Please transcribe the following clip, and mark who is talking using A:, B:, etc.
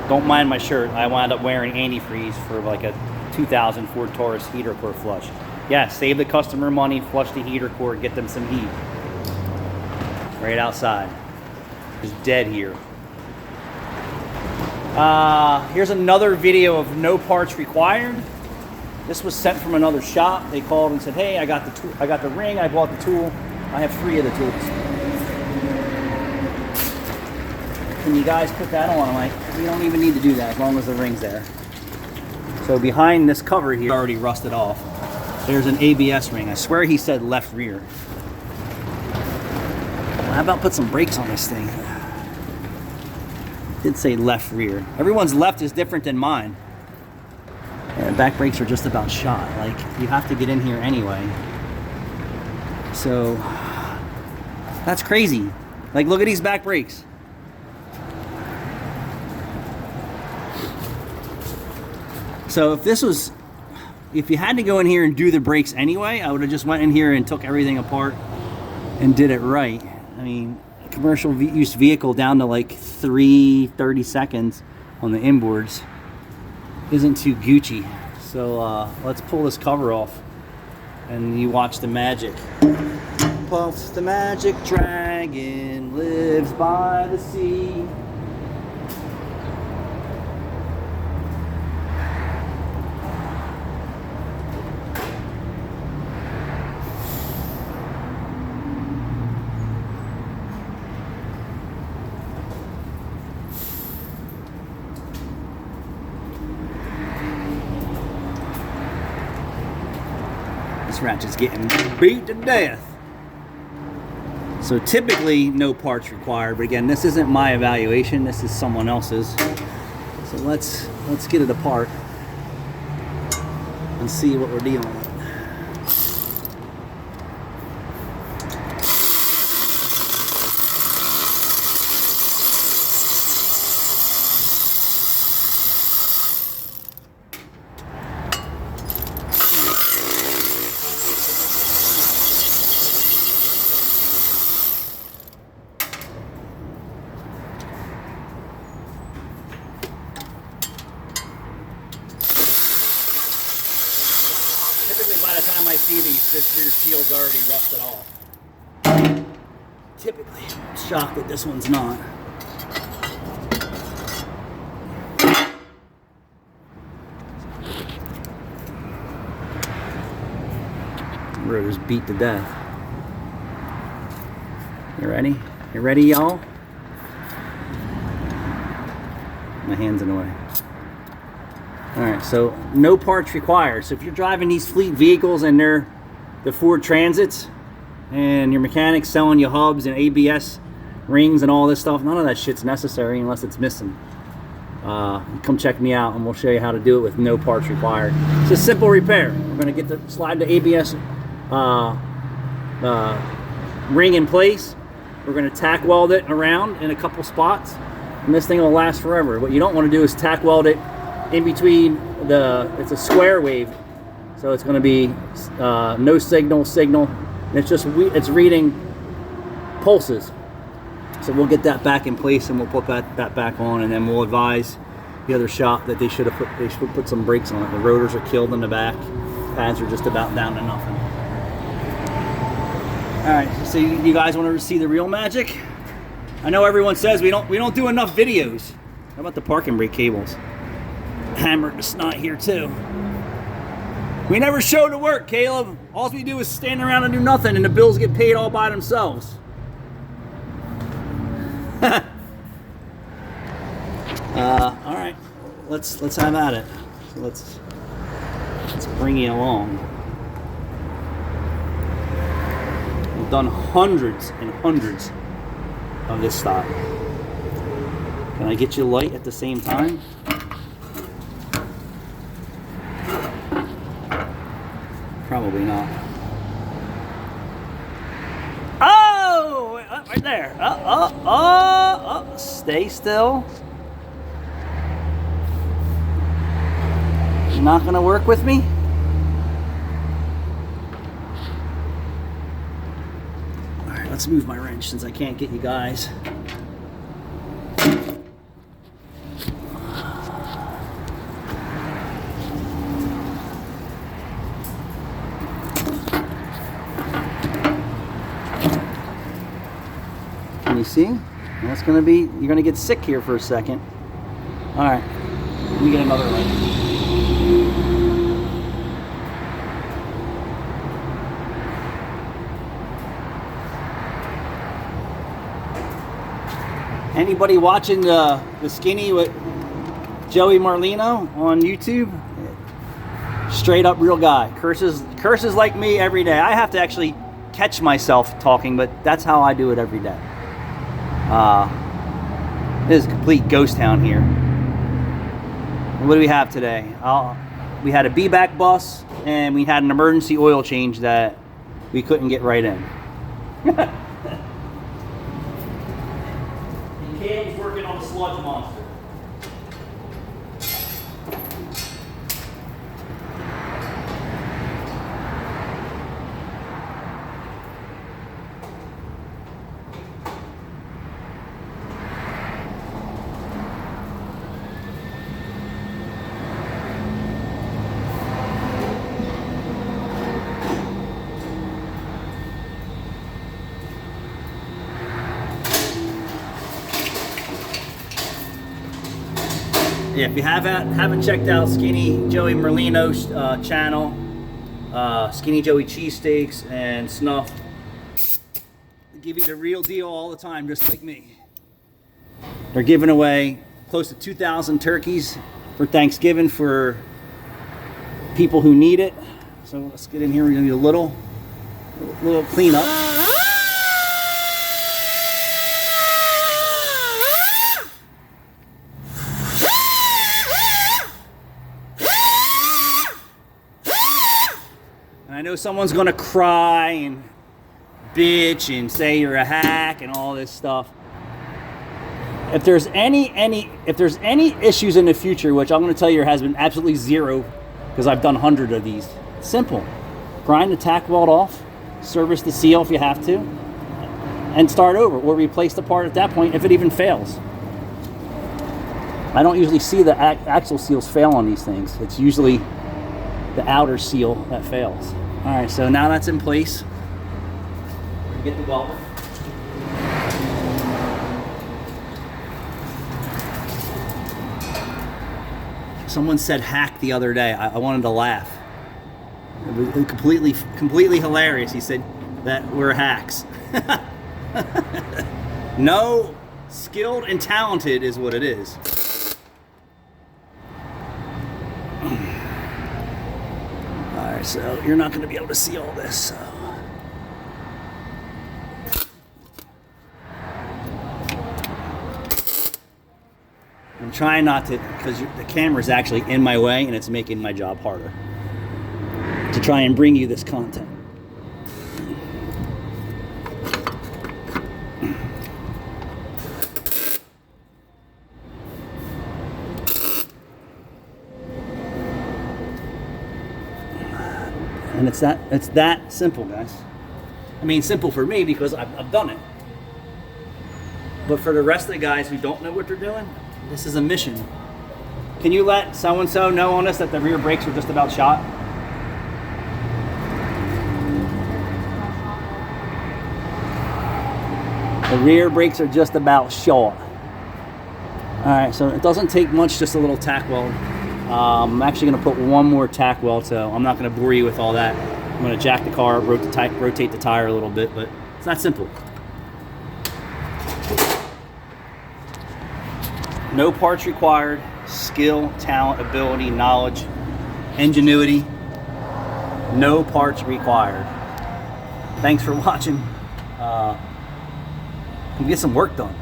A: Don't mind my shirt. I wound up wearing antifreeze for like a 2000 Ford Taurus heater core flush. Yeah, save the customer money, flush the heater core, get them some heat. Right outside. It's dead here. Here's another video of no parts required. This was sent from another shop. They called and said, "Hey, I got the I got the ring. I bought the tool. I have 3 of the tools. Can you guys put that on?" I'm like, "You don't even need to do that as long as the ring's there." So behind this cover here, already rusted off. There's an ABS ring. I swear he said left rear. Well, how about put some brakes on this thing? It did say left rear. Everyone's left is different than mine. Yeah, back brakes are just about shot. Like, you have to get in here anyway. So, that's crazy. Like, look at these back brakes. So if you had to go in here and do the brakes anyway, I would have just went in here and took everything apart and did it right. I mean, commercial use vehicle down to like 30 seconds on the inboards isn't too Gucci. So let's pull this cover off and you watch the magic. Puff the magic dragon lives by the sea. This ratchet's getting beat to death. So typically no parts required, but again, this isn't my evaluation, this is someone else's. So let's get it apart and see what we're dealing with. Typically by the time I see these, this rear shield's already rusted off. Typically, I'm shocked that this one's not. The rotor's beat to death. You ready? You ready, y'all? My hand's in the way. Alright, so no parts required. So if you're driving these fleet vehicles and they're the Ford Transits and your mechanic's selling you hubs and ABS rings and all this stuff, none of that shit's necessary unless it's missing. Come check me out and we'll show you how to do it with no parts required. It's a simple repair. We're going to slide the ABS ring in place. We're going to tack weld it around in a couple spots and this thing will last forever. What you don't want to do is tack weld it in between it's a square wave, so it's going to be no signal, and it's reading pulses. So we'll get that back in place and we'll put that back on, and then we'll advise the other shop that they should put some brakes on it. The rotors are killed in the back, pads are just about down to nothing. All right, so you guys want to see the real magic? I know everyone says we don't do enough videos. How about the parking brake cables? Hammered the snot here too. We never show the work, Caleb. All we do is stand around and do nothing, and the bills get paid all by themselves. All right, let's have at it. So let's bring you along. We've done hundreds and hundreds of this style. Can I get you light at the same time? Probably not. Oh! Right there. Stay still. You're not going to work with me? Alright, let's move my wrench since I can't get you guys. see? That's gonna be, you're gonna get sick here for a second. All right, let me get another light. Anybody watching the Skinny with Joey Marlino on YouTube? Straight up real guy. Curses like me every day. I have to actually catch myself talking, but that's how I do it every day. This is a complete ghost town here. What do we have today? We had a B-back bus, and we had an emergency oil change that we couldn't get right in. Cam's working on the sludge monster. Yeah, if you haven't checked out Skinny Joey Merlino's channel, Skinny Joey Cheesesteaks and Snuff, they give you the real deal all the time, just like me. They're giving away close to 2,000 turkeys for Thanksgiving for people who need it. So let's get in here. We're gonna do a little cleanup. I know someone's gonna cry and bitch and say you're a hack and all this stuff. If there's any issues in the future, which I'm gonna tell you there has been absolutely zero, because I've done 100 of these. Simple. Grind the tack weld off, service the seal if you have to, and start over, or replace the part at that point if it even fails. I don't usually see the axle seals fail on these things. It's usually the outer seal that fails. All right, so now that's in place. Get the welder. Someone said hack the other day. I wanted to laugh. It was completely hilarious. He said that we're hacks. No, skilled and talented is what it is. Alright, so you're not going to be able to see all this, so. I'm trying not to, because the camera's actually in my way and it's making my job harder to try and bring you this content. And it's that simple, guys. I mean, simple for me because I've done it. But for the rest of the guys who don't know what they're doing, this is a mission. Can you let so-and-so know on us that the rear brakes are just about shot? The rear brakes are just about short. Alright, so it doesn't take much, just a little tack weld. I'm actually going to put one more tack weld, so I'm not going to bore you with all that. I'm going to jack the car, rotate the tire a little bit, but it's not simple. No parts required. Skill, talent, ability, knowledge, ingenuity. No parts required. Thanks for watching. Get some work done.